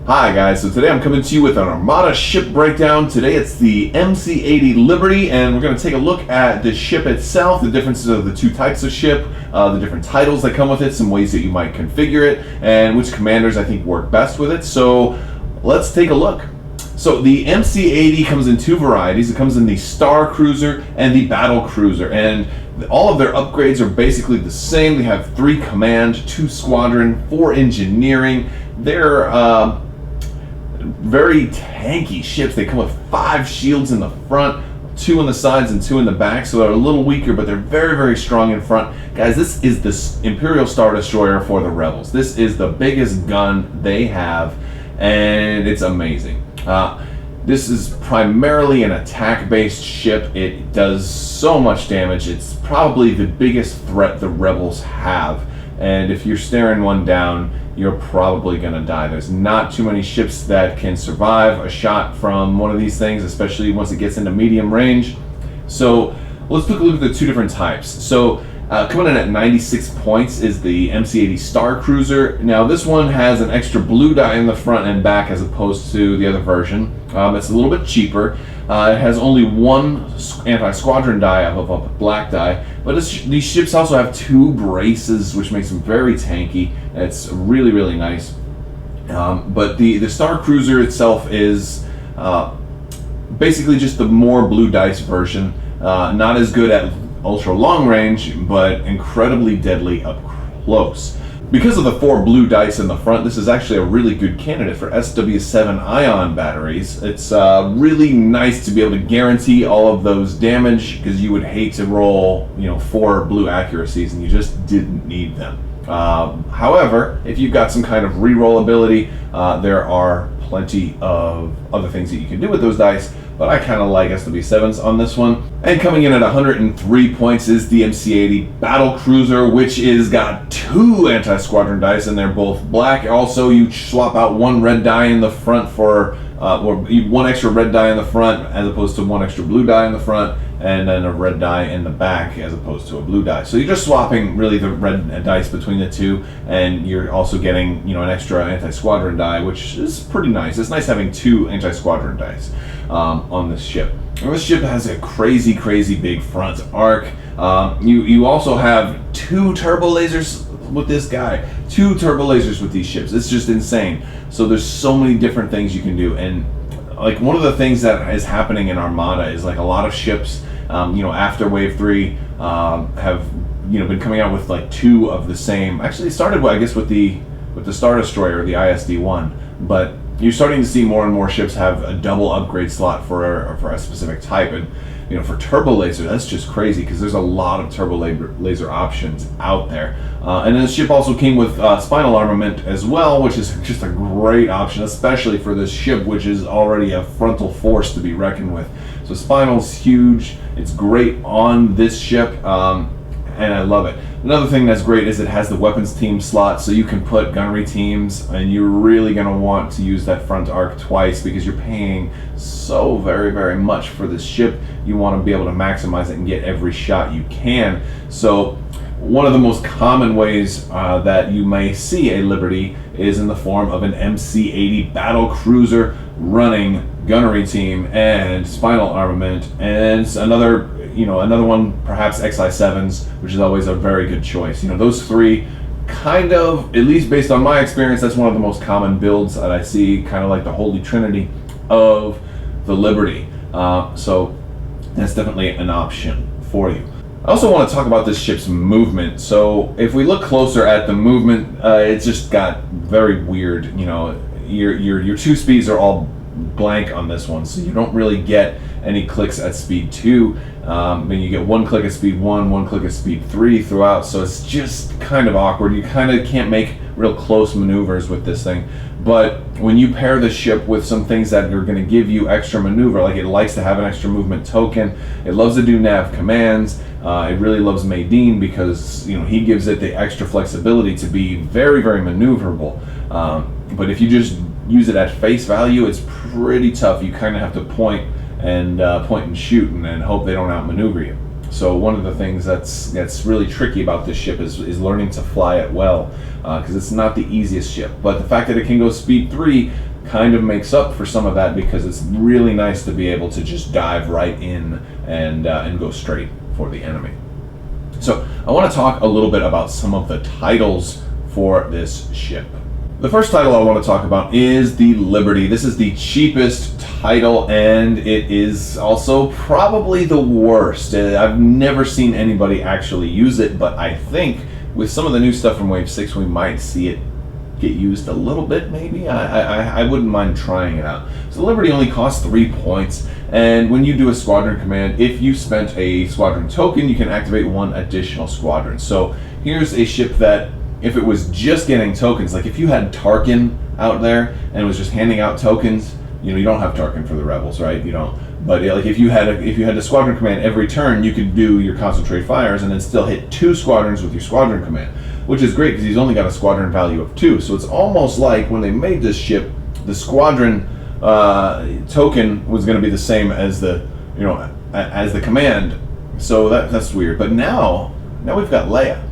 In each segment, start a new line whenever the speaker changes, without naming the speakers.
Hi guys, so today I'm coming to you with an Armada ship breakdown. Today it's the MC-80 Liberty, and we're going to take a look at the ship itself, the differences of the two types of ship, the different titles that come with it, some ways that you might configure it, and which commanders I think work best with it. So let's take a look. So the MC-80 comes in two varieties. It comes in the Star Cruiser and the Battlecruiser, and all of their upgrades are basically the same. They have 3 command, 2 squadron, 4 engineering. They're very tanky ships. They come with 5 shields in the front, 2 on the sides and 2 in the back, so they're a little weaker, but they're very, very strong in front. Guys, this is the Imperial Star Destroyer for the Rebels. This is the biggest gun they have, and it's amazing. This is primarily an attack-based ship. It does so much damage. It's probably the biggest threat the Rebels have, and if you're staring one down, you're probably gonna die. There's not too many ships that can survive a shot from one of these things, especially once it gets into medium range. So let's take a look at the two different types. So coming in at 96 points is the MC-80 Star Cruiser. Now this one has an extra blue die in the front and back as opposed to the other version. It's a little bit cheaper. It has only 1 anti-squadron die of a black die, but these ships also have 2 braces, which makes them very tanky. It's really, really nice. But the Star Cruiser itself is basically just the more blue dice version. Not as good at ultra long range, but incredibly deadly up close. Because of the 4 blue dice in the front, this is actually a really good candidate for SW7 ion batteries. It's really nice to be able to guarantee all of those damage, because you would hate to roll 4 blue accuracies and you just didn't need them. However, if you've got some kind of reroll ability, there are plenty of other things that you can do with those dice, but I kind of like SW7s on this one. And coming in at 103 points is the MC-80 Battlecruiser, which is got 2 anti-squadron dice, and they're both black. Also, you swap out 1 red die in the front for, or 1 extra red die in the front as opposed to 1 extra blue die in the front, and then a red die in the back as opposed to a blue die. So you're just swapping really the red dice between the two, and you're also getting an extra anti-squadron die, which is pretty nice. It's nice having 2 anti-squadron dice on this ship. And this ship has a crazy, crazy big front arc. You also have 2 turbo lasers with this guy. 2 turbo lasers with these ships. It's just insane. So there's so many different things you can do, and like one of the things that is happening in Armada is like a lot of ships, after Wave 3, have been coming out with like 2 of the same. Actually, it started I guess with the Star Destroyer, the ISD-1, but you're starting to see more and more ships have a double upgrade slot for a specific type. And for turbo laser, that's just crazy, because there's a lot of turbo laser options out there. And then the ship also came with spinal armament as well, which is just a great option, especially for this ship, which is already a frontal force to be reckoned with. So spinal's huge. It's great on this ship, and I love it. Another thing that's great is it has the weapons team slot, so you can put gunnery teams, and you're really going to want to use that front arc twice, because you're paying so very, very much for this ship. You want to be able to maximize it and get every shot you can. So one of the most common ways that you may see a Liberty is in the form of an MC-80 Battlecruiser running gunnery team and spinal armament, and another one, perhaps XI7s, which is always a very good choice. Those 3 kind of, at least based on my experience, that's one of the most common builds that I see, kind of like the holy trinity of the Liberty. So that's definitely an option for you. I also want to talk about this ship's movement. So if we look closer at the movement, it's just got very weird. Your 2 speeds are all blank on this one, so you don't really get any clicks at speed 2. Then you get 1 click at speed 1, 1 click at speed 3 throughout, so it's just kind of awkward. You kind of can't make real close maneuvers with this thing. But when you pair the ship with some things that are going to give you extra maneuver, like it likes to have an extra movement token, it loves to do nav commands, it really loves Maydeen, because he gives it the extra flexibility to be very, very maneuverable. But if you just use it at face value, it's pretty tough. You kind of have to point and shoot and hope they don't outmaneuver you. So one of the things that's really tricky about this ship is learning to fly it well, because it's not the easiest ship. But the fact that it can go speed 3 kind of makes up for some of that, because it's really nice to be able to just dive right in and go straight for the enemy. So I want to talk a little bit about some of the titles for this ship. The first title I want to talk about is the Liberty. This is the cheapest title, and it is also probably the worst. I've never seen anybody actually use it, but I think with some of the new stuff from Wave 6, we might see it get used a little bit, maybe. I wouldn't mind trying it out. So Liberty only costs 3 points, and when you do a squadron command, if you spent a squadron token, you can activate 1 additional squadron. So here's a ship that, if it was just getting tokens, like if you had Tarkin out there and was just handing out tokens, you don't have Tarkin for the rebels, right? You don't. But like if you had a squadron command every turn, you could do your concentrate fires and then still hit 2 squadrons with your squadron command, which is great because he's only got a squadron value of 2. So it's almost like when they made this ship, the squadron token was going to be the same as the as the command. So that's weird. But now we've got Leia.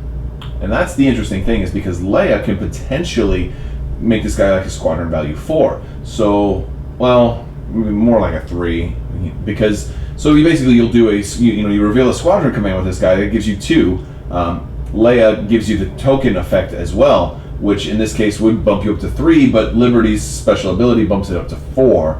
And that's the interesting thing, is because Leia can potentially make this guy like a squadron value 4. So, well, more like a 3, because you'll do you reveal a squadron command with this guy that gives you 2. Leia gives you the token effect as well, which in this case would bump you up to 3, but Liberty's special ability bumps it up to 4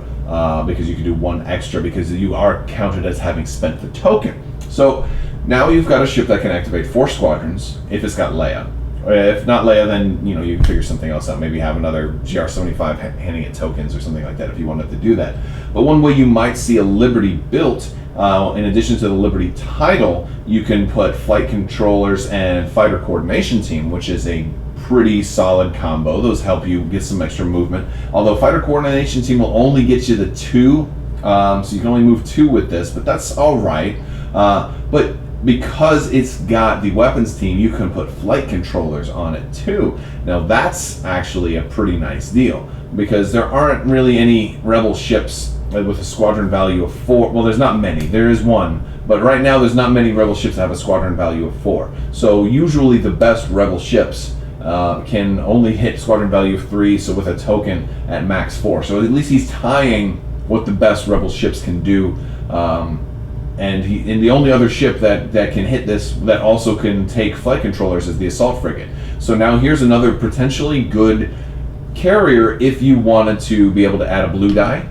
because you can do 1 extra because you are counted as having spent the token. So now you've got a ship that can activate 4 squadrons if it's got Leia. If not Leia, then you can figure something else out. Maybe have another GR75 handing it tokens or something like that if you wanted to do that. But one way you might see a Liberty built, in addition to the Liberty title, you can put flight controllers and fighter coordination team, which is a pretty solid combo. Those help you get some extra movement. Although fighter coordination team will only get you the 2, so you can only move 2 with this, but that's all right. But because it's got the weapons team, you can put flight controllers on it too. Now that's actually a pretty nice deal, because there aren't really any rebel ships with a squadron value of 4. Well, there's not many. There is one, but right now there's not many rebel ships that have a squadron value of 4. So usually the best rebel ships can only hit squadron value of 3, so with a token at max 4. So at least he's tying what the best rebel ships can do. And the only other ship that can hit this, that also can take flight controllers, is the assault frigate. So now here's another potentially good carrier if you wanted to be able to add a blue die.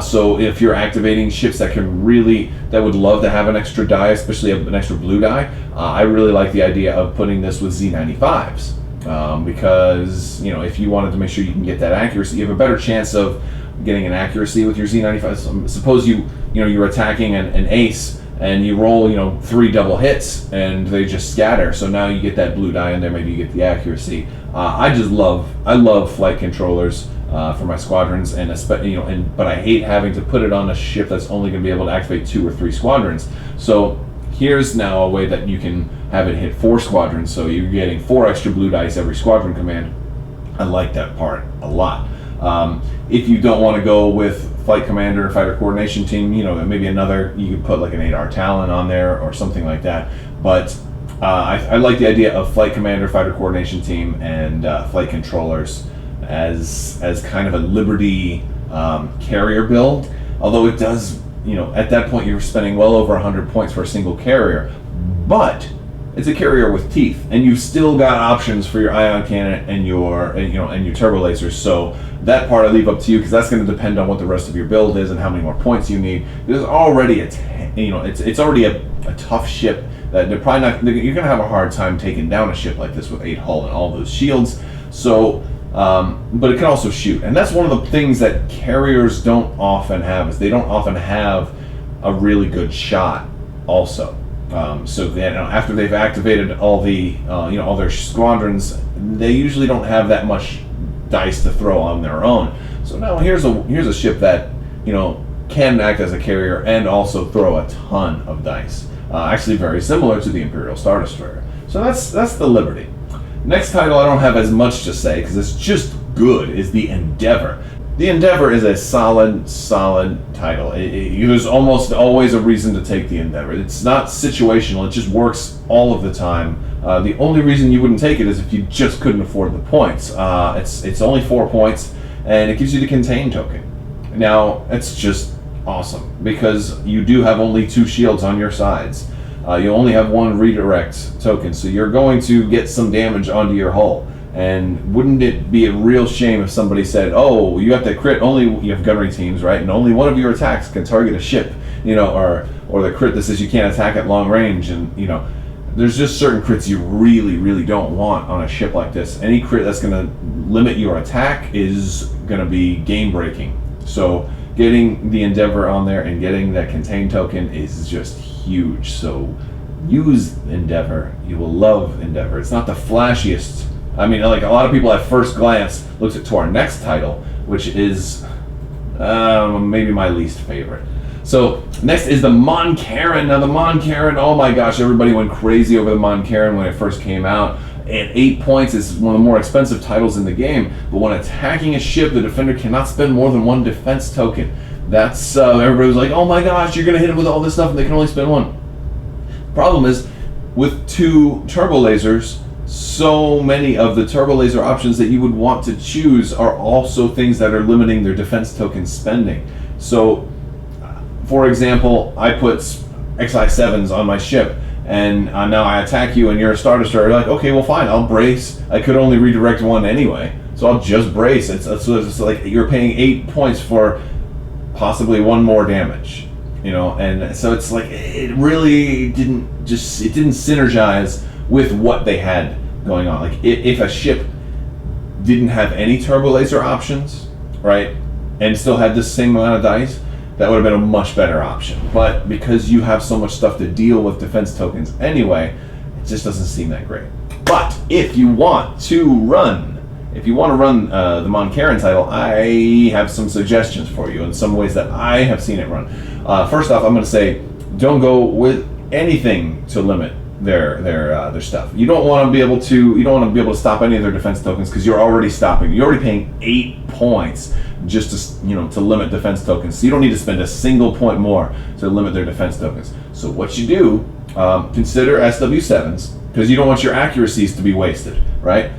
So if you're activating ships that would love to have an extra die, especially an extra blue die, I really like the idea of putting this with Z95s. Because if you wanted to make sure you can get that accuracy, you have a better chance of getting an accuracy with your Z95. Suppose you're attacking an ace and you roll 3 double hits and they just scatter. So now you get that blue die in there. Maybe you get the accuracy. I love flight controllers for my squadrons, but I hate having to put it on a ship that's only going to be able to activate 2 or 3 squadrons. So here's now a way that you can have it hit 4 squadrons. So you're getting 4 extra blue dice every squadron command. I like that part a lot. If you don't want to go with flight commander and fighter coordination team, maybe you could put like an 8R Talon on there or something like that. But I like the idea of flight commander, fighter coordination team, and flight controllers as kind of a Liberty carrier build. Although it does, at that point you're spending well over 100 points for a single carrier, but it's a carrier with teeth, and you've still got options for your ion cannon and your turbo lasers. So that part I leave up to you, because that's going to depend on what the rest of your build is and how many more points you need. There's already it's already a tough ship that you're going to have a hard time taking down a ship like this with 8 hull and all those shields. So, but it can also shoot, and that's one of the things that carriers don't often have, is they don't often have a really good shot also. So then after they've activated all all their squadrons, they usually don't have that much dice to throw on their own. So now here's a ship that can act as a carrier and also throw a ton of dice. Actually very similar to the Imperial Star Destroyer. So that's the Liberty. Next title I don't have as much to say because it's just good, is the Endeavor. The Endeavor is a solid title. There's almost always a reason to take the Endeavor. It's not situational, it just works all of the time. The only reason you wouldn't take it is if you just couldn't afford the points. It's only 4 points. and it gives you the contain token. Now, it's just awesome because you do have only 2 shields on your sides. You only have 1 redirect token, so you're going to get some damage onto your hull. And wouldn't it be a real shame if somebody said, oh, you have to crit, you have gunnery teams, right? And only one of your attacks can target a ship, or the crit that says you can't attack at long range. And, there's just certain crits you really, really don't want on a ship like this. Any crit that's going to limit your attack is going to be game breaking. So getting the Endeavor on there and getting that contain token is just huge. So use Endeavor. You will love Endeavor. It's not the flashiest. I mean, like, a lot of people at first glance looks to our next title, which is maybe my least favorite. So next is the Mon Caron. Now the Mon Caron, oh my gosh, everybody went crazy over the Mon Caron when it first came out. At 8 points, it's one of the more expensive titles in the game. But when attacking a ship, the defender cannot spend more than 1 defense token. That's everybody was like, oh my gosh, you're gonna hit it with all this stuff, and they can only spend 1. Problem is, with 2 turbo lasers, so many of the turbo laser options that you would want to choose are also things that are limiting their defense token spending. So, for example, I put XI-7s on my ship, and now I attack you and you're a Star Destroyer. You're like, okay, well fine, I'll brace. I could only redirect 1 anyway, so I'll just brace. It's like you're paying 8 points for possibly 1 more damage, and so it's like it really didn't synergize with what they had going on. Like if a ship didn't have any turbo laser options, right, and still had the same amount of dice, that would have been a much better option. But because you have so much stuff to deal with defense tokens anyway, it just doesn't seem that great. But if you want to run the Mon Caron title, I have some suggestions for you and some ways that I have seen it run. First off, I'm going to say don't go with anything to limit their stuff. You don't want to be able to stop any of their defense tokens because you're already stopping. You're already paying 8 points just to limit defense tokens. So you don't need to spend a single point more to limit their defense tokens. So what you do, consider SW7s because you don't want your accuracies to be wasted, right?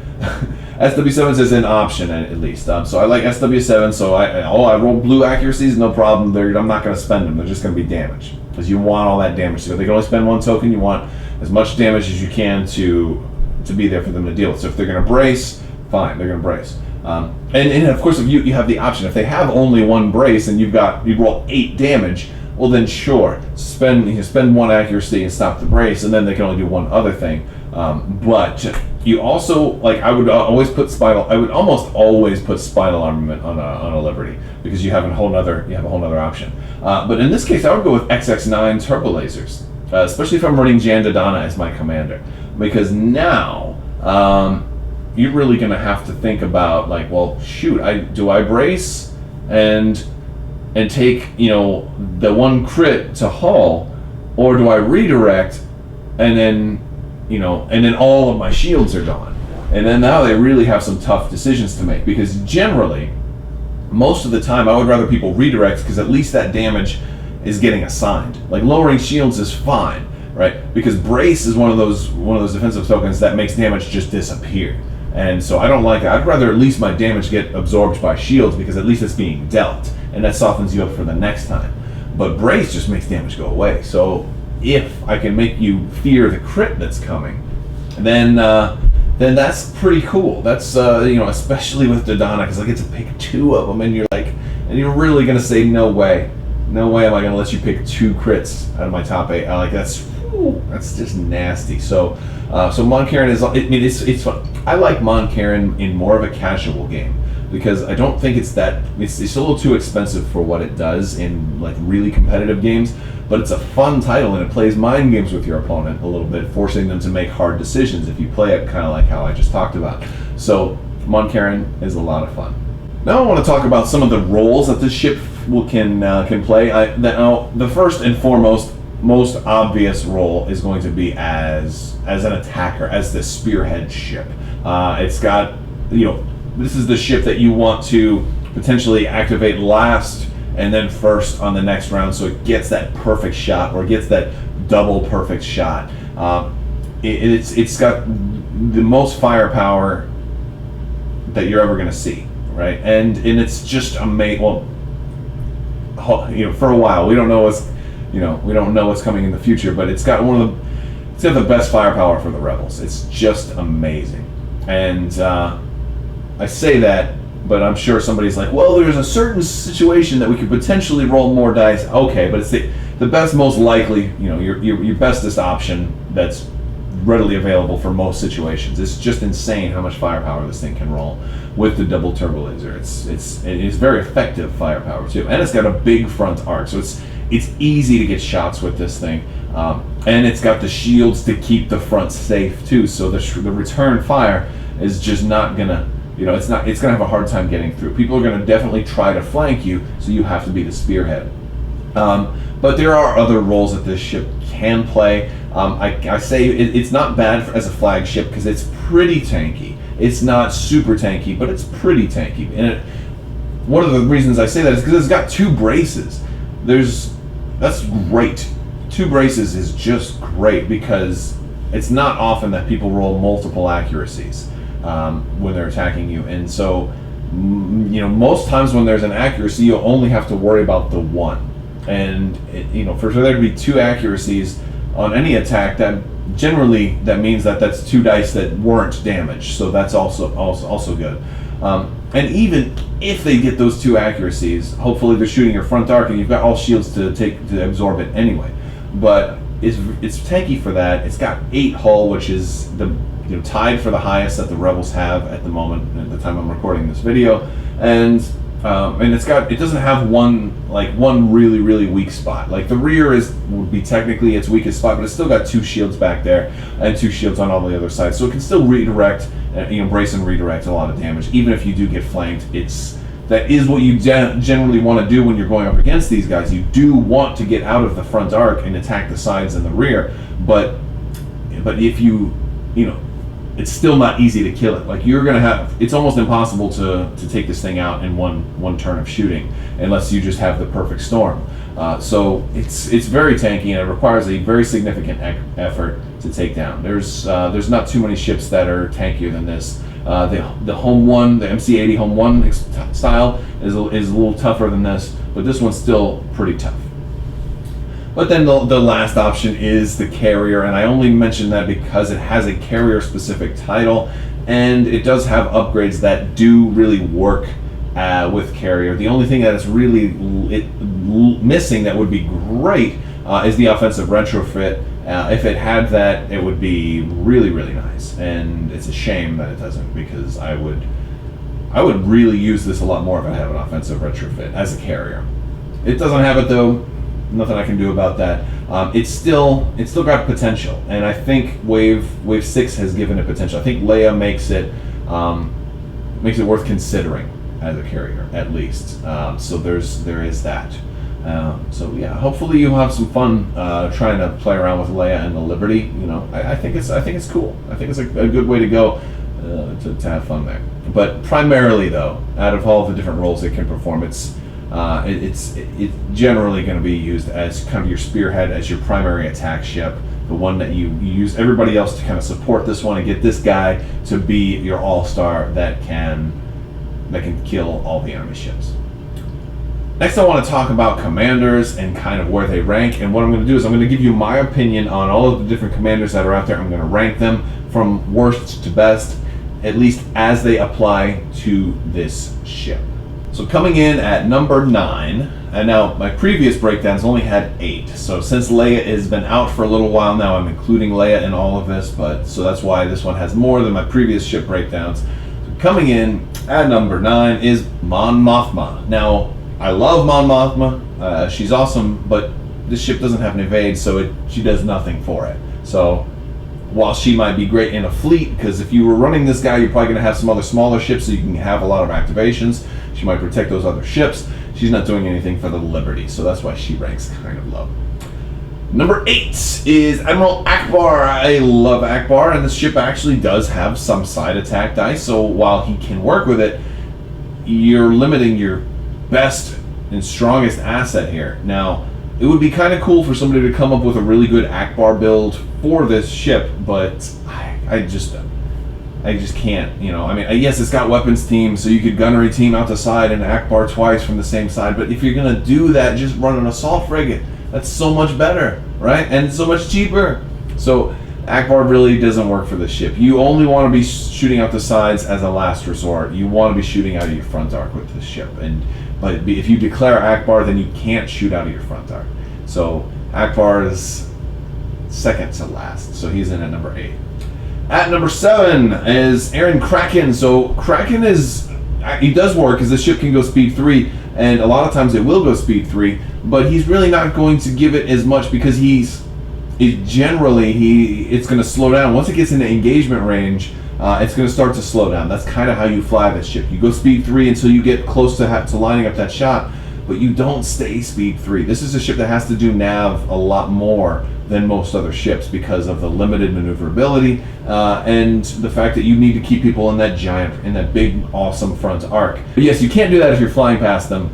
SW7s is an option at least. So I like SW7. So I roll blue accuracies, no problem. I'm not going to spend them. They're just going to be damage because you want all that damage. So if they can only spend 1 token, you want as much damage as you can to be there for them to deal with. So if they're going to brace, fine, they're going to brace. And of course, if you have the option, if they have only 1 brace and you roll 8 damage, well then sure, spend 1 accuracy and stop the brace, and then they can only do 1 other thing. But you also I would almost always put spinal armament on a Liberty because you have a whole nother option. But in this case, I would go with XX9 turbo lasers, especially if I'm running Jan Dodonna as my commander, because now you're really going to have to think about do I brace and take the 1 crit to hull, or do I redirect and then all of my shields are gone? And then now they really have some tough decisions to make, because generally most of the time I would rather people redirect because at least that damage is getting assigned. Like lowering shields is fine, right? Because brace is one of those defensive tokens that makes damage just disappear. And so I don't like it. I'd rather at least my damage get absorbed by shields because at least it's being dealt, and that softens you up for the next time. But brace just makes damage go away. So if I can make you fear the crit that's coming, then that's pretty cool. That's especially with Dodonna, because I get to pick 2 of them, and you're really gonna say no way am I gonna let you pick 2 crits out of my top 8. That's just nasty. So Mon Caron it's fun. I like Mon Caron in more of a casual game because I don't think it's a little too expensive for what it does in really competitive games. But it's a fun title, and it plays mind games with your opponent a little bit, forcing them to make hard decisions if you play it kind of like how I just talked about. So Mon Caron is a lot of fun. Now I want to talk about some of the roles that this ship can play. The first and foremost, most obvious role is going to be as an attacker, as the spearhead ship. It's got, this is the ship that you want to potentially activate last and then first on the next round, so it gets that perfect shot, or gets that double perfect shot. It's got the most firepower that you're ever going to see, right? And it's just amazing. Well, for a while we don't know what's coming in the future, but it's got the best firepower for the rebels. It's just amazing. And I say that, but I'm sure somebody's like, well, there's a certain situation that we could potentially roll more dice. Okay, but it's the best, most likely, your bestest option that's readily available for most situations. It's just insane how much firepower this thing can roll with the double turbo laser. It is very effective firepower too, and it's got a big front arc, so it's easy to get shots with this thing, and it's got the shields to keep the front safe too. So the return fire is just not gonna, it's gonna have a hard time getting through. People are gonna definitely try to flank you, so you have to be the spearhead. But there are other roles that this ship can play. I say it's not bad as a flagship because it's pretty tanky. It's not super tanky, but it's pretty tanky. And one of the reasons I say that is because it's got 2 braces. That's great. 2 braces is just great because it's not often that people roll multiple accuracies when they're attacking you. And so, most times when there's an accuracy, you'll only have to worry about the one. And for there to be 2 accuracies on any attack, that means that that's 2 dice that weren't damaged. So that's also good. And even if they get those 2 accuracies, hopefully they're shooting your front arc, and you've got all shields to absorb it anyway. But it's tanky for that. It's got 8 hull, which is tied for the highest that the rebels have at the moment, at the time I'm recording this video, and it doesn't have one really, really weak spot. Like the rear would be technically its weakest spot, but it's still got 2 shields back there and 2 shields on all the other sides, so it can still redirect, brace and redirect a lot of damage, even if you do get flanked. That is what you generally want to do when you're going up against these guys. You do want to get out of the front arc and attack the sides and the rear, but if it's still not easy to kill it. Like it's almost impossible to take this thing out in one turn of shooting, unless you just have the perfect storm. So it's very tanky, and it requires a very significant effort to take down. There's not too many ships that are tankier than this. The Home 1, the MC-80 Home 1 style is a little tougher than this, but this one's still pretty tough. But then the last option is the carrier, and I only mention that because it has a carrier-specific title, and it does have upgrades that do really work with carrier. The only thing that is really missing that would be great is the offensive retrofit. If it had that, it would be really, really nice, and it's a shame that it doesn't, because I would really use this a lot more if I had an offensive retrofit as a carrier. It doesn't have it though. Nothing I can do about that. It's still got potential, and I think Wave 6 has given it potential. I think Leia makes it worth considering as a carrier, at least. So there is that. So yeah, hopefully you'll have some fun trying to play around with Leia and the Liberty. I think it's cool. I think it's a good way to go to have fun there. But primarily though, out of all the different roles it can perform, it's generally going to be used as kind of your spearhead, as your primary attack ship, the one that you use everybody else to kind of support this one and get this guy to be your all-star that can kill all the enemy ships. Next, I want to talk about commanders and kind of where they rank, and what I'm going to do is I'm going to give you my opinion on all of the different commanders that are out there. I'm going to rank them from worst to best, at least as they apply to this ship. So coming in at number 9, and now my previous breakdowns only had 8. So since Leia has been out for a little while now, I'm including Leia in all of this, so that's why this one has more than my previous ship breakdowns. So coming in at number 9 is Mon Mothma. Now, I love Mon Mothma. She's awesome, but this ship doesn't have an evade, so she does nothing for it. So while she might be great in a fleet, because if you were running this guy, you're probably going to have some other smaller ships so you can have a lot of activations. She might protect those other ships. She's not doing anything for the Liberty, so that's why she ranks kind of low. Number 8 is Admiral Akbar. I love Akbar, and this ship actually does have some side attack dice, so while he can work with it, you're limiting your best and strongest asset here. Now, it would be kind of cool for somebody to come up with a really good Akbar build for this ship, but I just can't, you know. I mean, yes, it's got weapons team, so you could gunnery team out the side and Akbar twice from the same side. But if you're gonna do that, just run an assault frigate. That's so much better, right? And so much cheaper. So Akbar really doesn't work for this ship. You only want to be shooting out the sides as a last resort. You want to be shooting out of your front arc with this ship. But if you declare Akbar, then you can't shoot out of your front arc. So Akbar is second to last. So he's in at number 8. At number 7 is Aaron Kraken. So Kraken he does work because the ship can go speed 3, and a lot of times it will go speed 3, but he's really not going to give it as much because it's going to slow down. Once it gets into engagement range, it's going to start to slow down. That's kind of how you fly this ship. You go speed 3 until you get close to lining up that shot, but you don't stay speed 3. This is a ship that has to do nav a lot more than most other ships because of the limited maneuverability and the fact that you need to keep people in that big, awesome front arc. But yes, you can't do that if you're flying past them.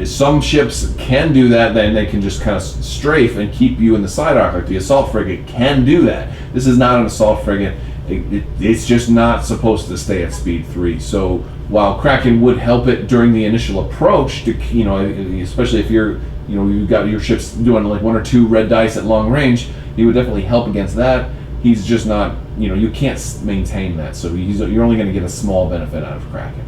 Some ships can do that, then they can just kind of strafe and keep you in the side arc. Like the assault frigate can do that. This is not an assault frigate. It's just not supposed to stay at speed 3. So while Kraken would help it during the initial approach, especially if you've got your ships doing like 1 or 2 red dice at long range, he would definitely help against that. He's just not, you can't maintain that. So you're only going to get a small benefit out of Kraken.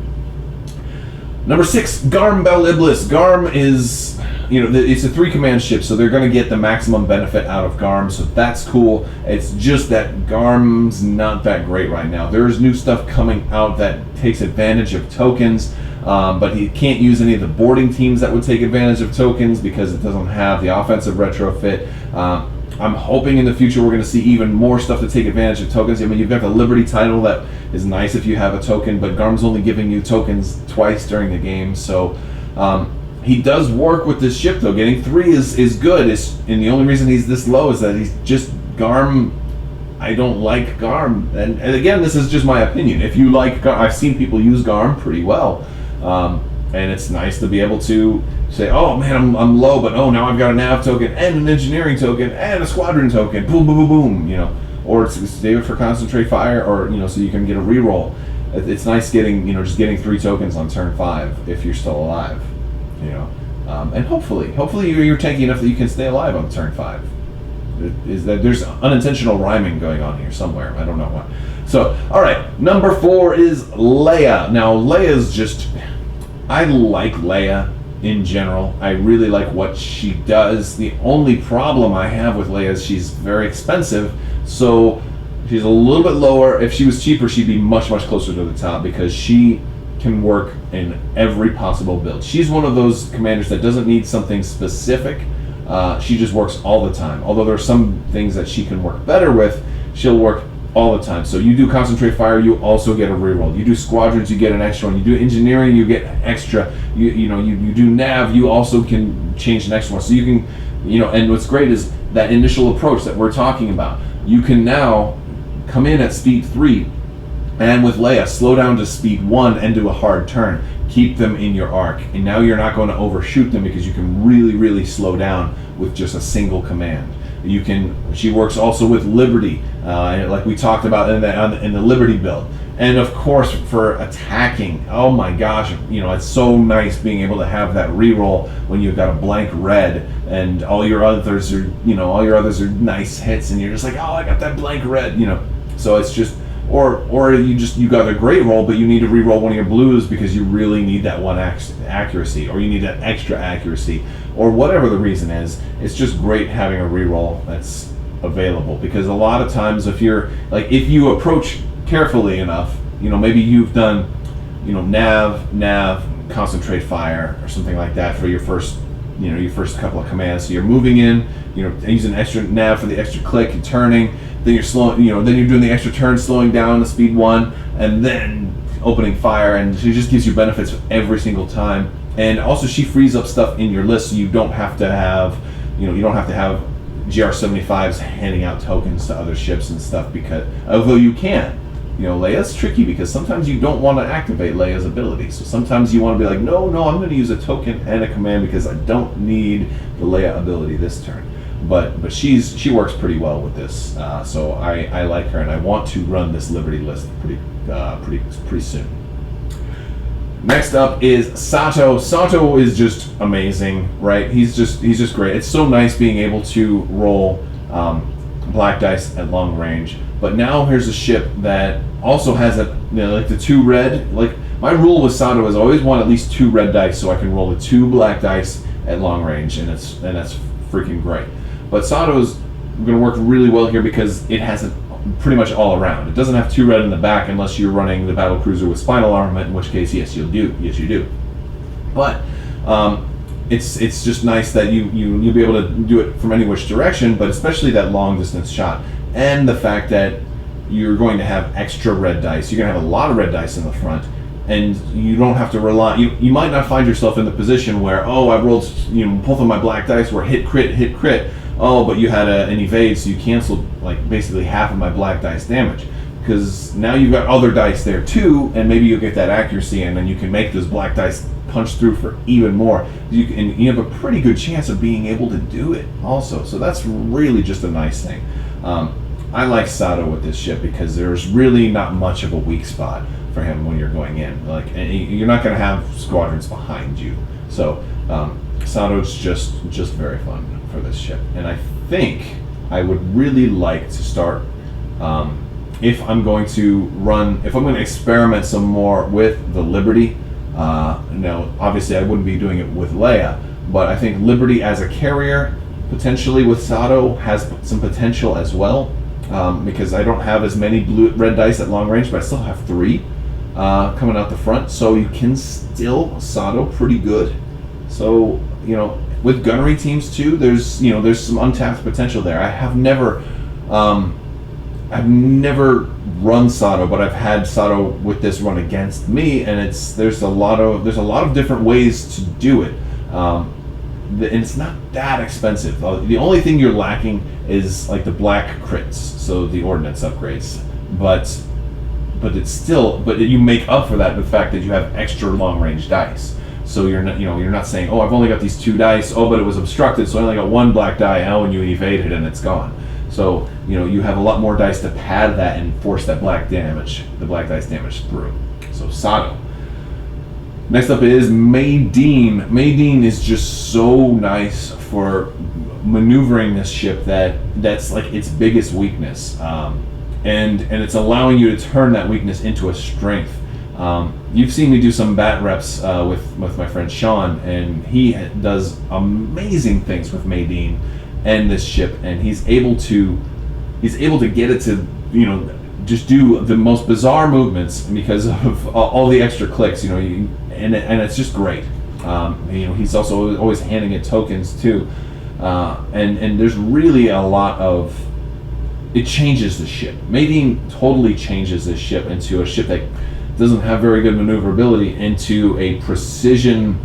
Number 6, Garm Bel Iblis. Garm is, it's a 3-command ship, so they're going to get the maximum benefit out of Garm, so that's cool. It's just that Garm's not that great right now. There's new stuff coming out that takes advantage of tokens, but he can't use any of the boarding teams that would take advantage of tokens because it doesn't have the offensive retrofit. I'm hoping in the future we're going to see even more stuff to take advantage of tokens. I mean, you've got the Liberty title that is nice if you have a token, but Garm's only giving you tokens twice during the game, so he does work with this ship though. Getting 3 is good, and the only reason he's this low is that he's just Garm. I don't like Garm, and again, this is just my opinion. If you like Garm, I've seen people use Garm pretty well, and it's nice to be able to say, oh man, I'm low, but oh, now I've got a nav token and an engineering token and a squadron token, boom, boom, boom, boom, or save it for concentrate fire, or so you can get a reroll. It's nice getting just getting 3 tokens on turn 5 if you're still alive, and hopefully you're tanky enough that you can stay alive on turn 5. Is that there's unintentional rhyming going on here somewhere? I don't know what. So, all right, number 4 is Leia. Now, Leia's just, I like Leia in general. I really like what she does. The only problem I have with Leia is she's very expensive, so she's a little bit lower. If she was cheaper, she'd be much, much closer to the top because she can work in every possible build. She's one of those commanders that doesn't need something specific. She just works all the time. Although there are some things that she can work better with, she'll work all the time. So you do concentrate fire, you also get a reroll. You do squadrons, you get an extra one. You do engineering, you get extra. You do nav, you also can change the next one. So you can, and what's great is that initial approach that we're talking about. You can now come in at speed 3, and with Leia, slow down to speed 1 and do a hard turn. Keep them in your arc, and now you're not going to overshoot them because you can really, really slow down with just a single command. She works also with Liberty, like we talked about in the Liberty build. And of course, for attacking, oh my gosh, it's so nice being able to have that reroll when you've got a blank red and all your others are nice hits, and you're just like, oh, I got that blank red, So it's just, or you got a great roll, but you need to re-roll one of your blues because you really need that one accuracy, or you need that extra accuracy, or whatever the reason is. It's just great having a re-roll that's available, because a lot of times if you approach carefully enough, maybe you've done, nav, concentrate fire, or something like that for your first couple of commands. So you're moving in, using extra nav for the extra click and turning. Then you're slowing, then you're doing the extra turn, slowing down to speed 1, and then opening fire, and she just gives you benefits every single time. And also, she frees up stuff in your list, so you don't have to have, GR75s handing out tokens to other ships and stuff. Because although you can, Leia's tricky because sometimes you don't want to activate Leia's ability. So sometimes you want to be like, no, I'm going to use a token and a command because I don't need the Leia ability this turn. but she works pretty well with this. So I like her, and I want to run this Liberty list pretty soon. Next up is Sato. Sato is just amazing, right? He's just great. It's so nice being able to roll black dice at long range. But now here's a ship that also has like the 2 red. Like my rule with Sato is I always want at least 2 red dice so I can roll the 2 black dice at long range, and that's freaking great. But Sato's going to work really well here because it has it pretty much all around. It doesn't have 2 red in the back unless you're running the Battlecruiser with spinal armament, in which case, yes, you do. But it's just nice that you'll be able to do it from any which direction, but especially that long distance shot, and the fact that you're going to have extra red dice. You're going to have a lot of red dice in the front, and you don't have to rely. You might not find yourself in the position where, oh, I rolled, both of my black dice were hit crit. Oh, but you had an evade, so you canceled like basically half of my black dice damage. Because now you've got other dice there too, and maybe you'll get that accuracy, and then you can make those black dice punch through for even more. And you have a pretty good chance of being able to do it also. So that's really just a nice thing. I like Sato with this ship because there's really not much of a weak spot for him when you're going in. Like, and you're not going to have squadrons behind you. So Sato's just very fun for this ship, and I think I would really like to start if I'm going to experiment some more with the Liberty. Now obviously I wouldn't be doing it with Leia, but I think Liberty as a carrier potentially with Sato has some potential as well, because I don't have as many red dice at long range, but I still have 3 coming out the front, so you can still Sato pretty good. So with gunnery teams too, there's some untapped potential there. I've never run Sato, but I've had Sato with this run against me, and there's a lot of different ways to do it, and it's not that expensive. The only thing you're lacking is like the black crits, so the ordnance upgrades, but you make up for that with the fact that you have extra long range dice. So you're not saying, oh, I've only got these 2 dice, oh, but it was obstructed, so I only got 1 black die, and you evade it and it's gone. So you have a lot more dice to pad that and force that black dice damage through. So Sato. Next up is Maydeen. Maydeen is just so nice for maneuvering this ship that's like its biggest weakness, and it's allowing you to turn that weakness into a strength. You've seen me do some bat reps with my friend Sean, and he does amazing things with Maydeen and this ship, and he's able to get it to just do the most bizarre movements because of all the extra clicks, and it's just great. He's also always handing it tokens too, and there's really a lot of. It changes the ship. Maydeen totally changes this ship into a ship that doesn't have very good maneuverability into a precision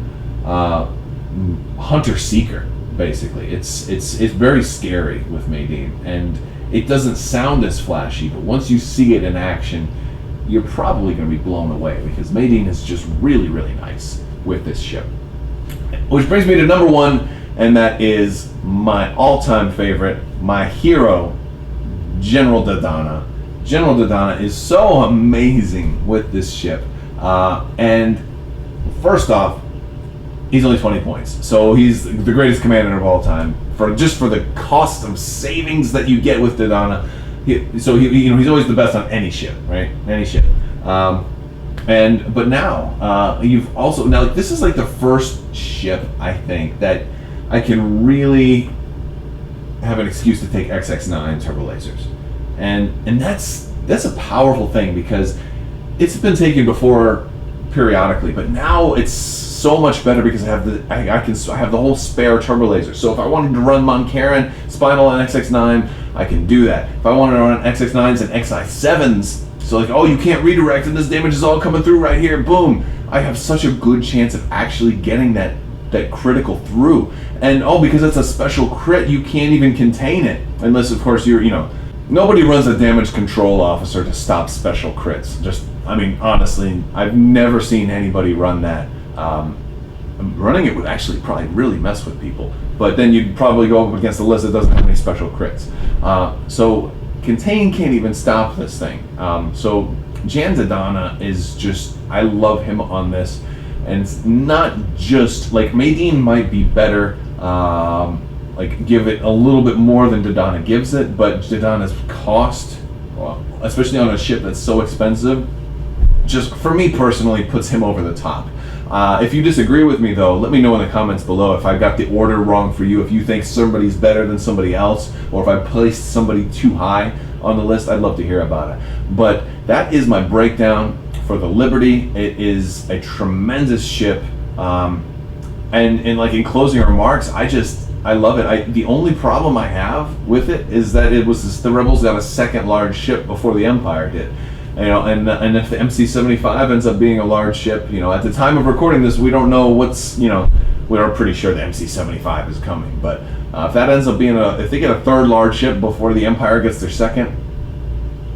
hunter-seeker, basically. It's very scary with Maydeen, and it doesn't sound as flashy, but once you see it in action, you're probably going to be blown away, because Maydeen is just really, really nice with this ship. Which brings me to number 1, and that is my all-time favorite, my hero, General Dodonna. General Dodonna is so amazing with this ship, and first off, he's only 20 points, so he's the greatest commander of all time for the cost of savings that you get with Dodonna. He's always the best on any ship, right? Any ship. But now you've also this is like the first ship I think that I can really have an excuse to take XX9 turbo lasers. And that's a powerful thing, because it's been taken before periodically, but now it's so much better because I have the whole spare turbo laser. So if I wanted to run Moncaran, Spinal, and XX9, I can do that. If I wanted to run XX9s and XI7s, so like, oh, you can't redirect and this damage is all coming through right here, boom, I have such a good chance of actually getting that critical through. And because it's a special crit, you can't even contain it, unless of course nobody runs a damage control officer to stop special crits. Honestly, I've never seen anybody run that. running it would actually probably really mess with people. But then you'd probably go up against a list that doesn't have any special crits. So Contain can't even stop this thing. So Jan Dodonna is just, I love him on this. And it's not just, like, Maydeen might be better, like give it a little bit more than Dodonna gives it, but Dodonna's cost, well, especially on a ship that's so expensive, just for me personally puts him over the top. If you disagree with me though, let me know in the comments below if I got the order wrong for you, if you think somebody's better than somebody else, or if I placed somebody too high on the list. I'd love to hear about it. But that is my breakdown for the Liberty. It is a tremendous ship. And like in closing remarks, I love it. The only problem I have with it is that it was the Rebels got a second large ship before the Empire did. You know, and if the MC-75 ends up being a large ship, you know, at the time of recording this, we don't know what's, you know, we are pretty sure the MC-75 is coming. But if that ends up being if they get a third large ship before the Empire gets their second,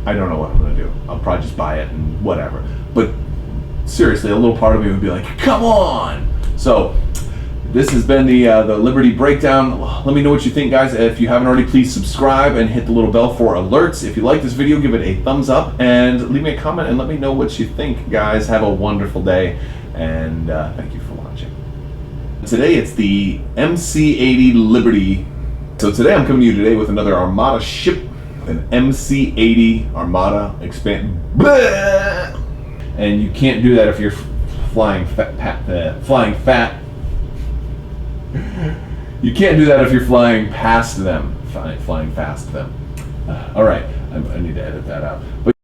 I don't know what I'm gonna do. I'll probably just buy it and whatever. But seriously, a little part of me would be like, come on! So this has been the Liberty breakdown. Let me know what you think, guys. If you haven't already, please subscribe and hit the little bell for alerts. If you like this video, give it a thumbs up and leave me a comment and let me know what you think, guys. Have a wonderful day, and thank you for watching. Today it's the MC-80 Liberty. So today I'm coming to you today with another Armada ship, an MC-80 Armada expand. And you can't do that if you're flying fat. You can't do that if you're flying past them, flying past them. All right, I need to edit that out. But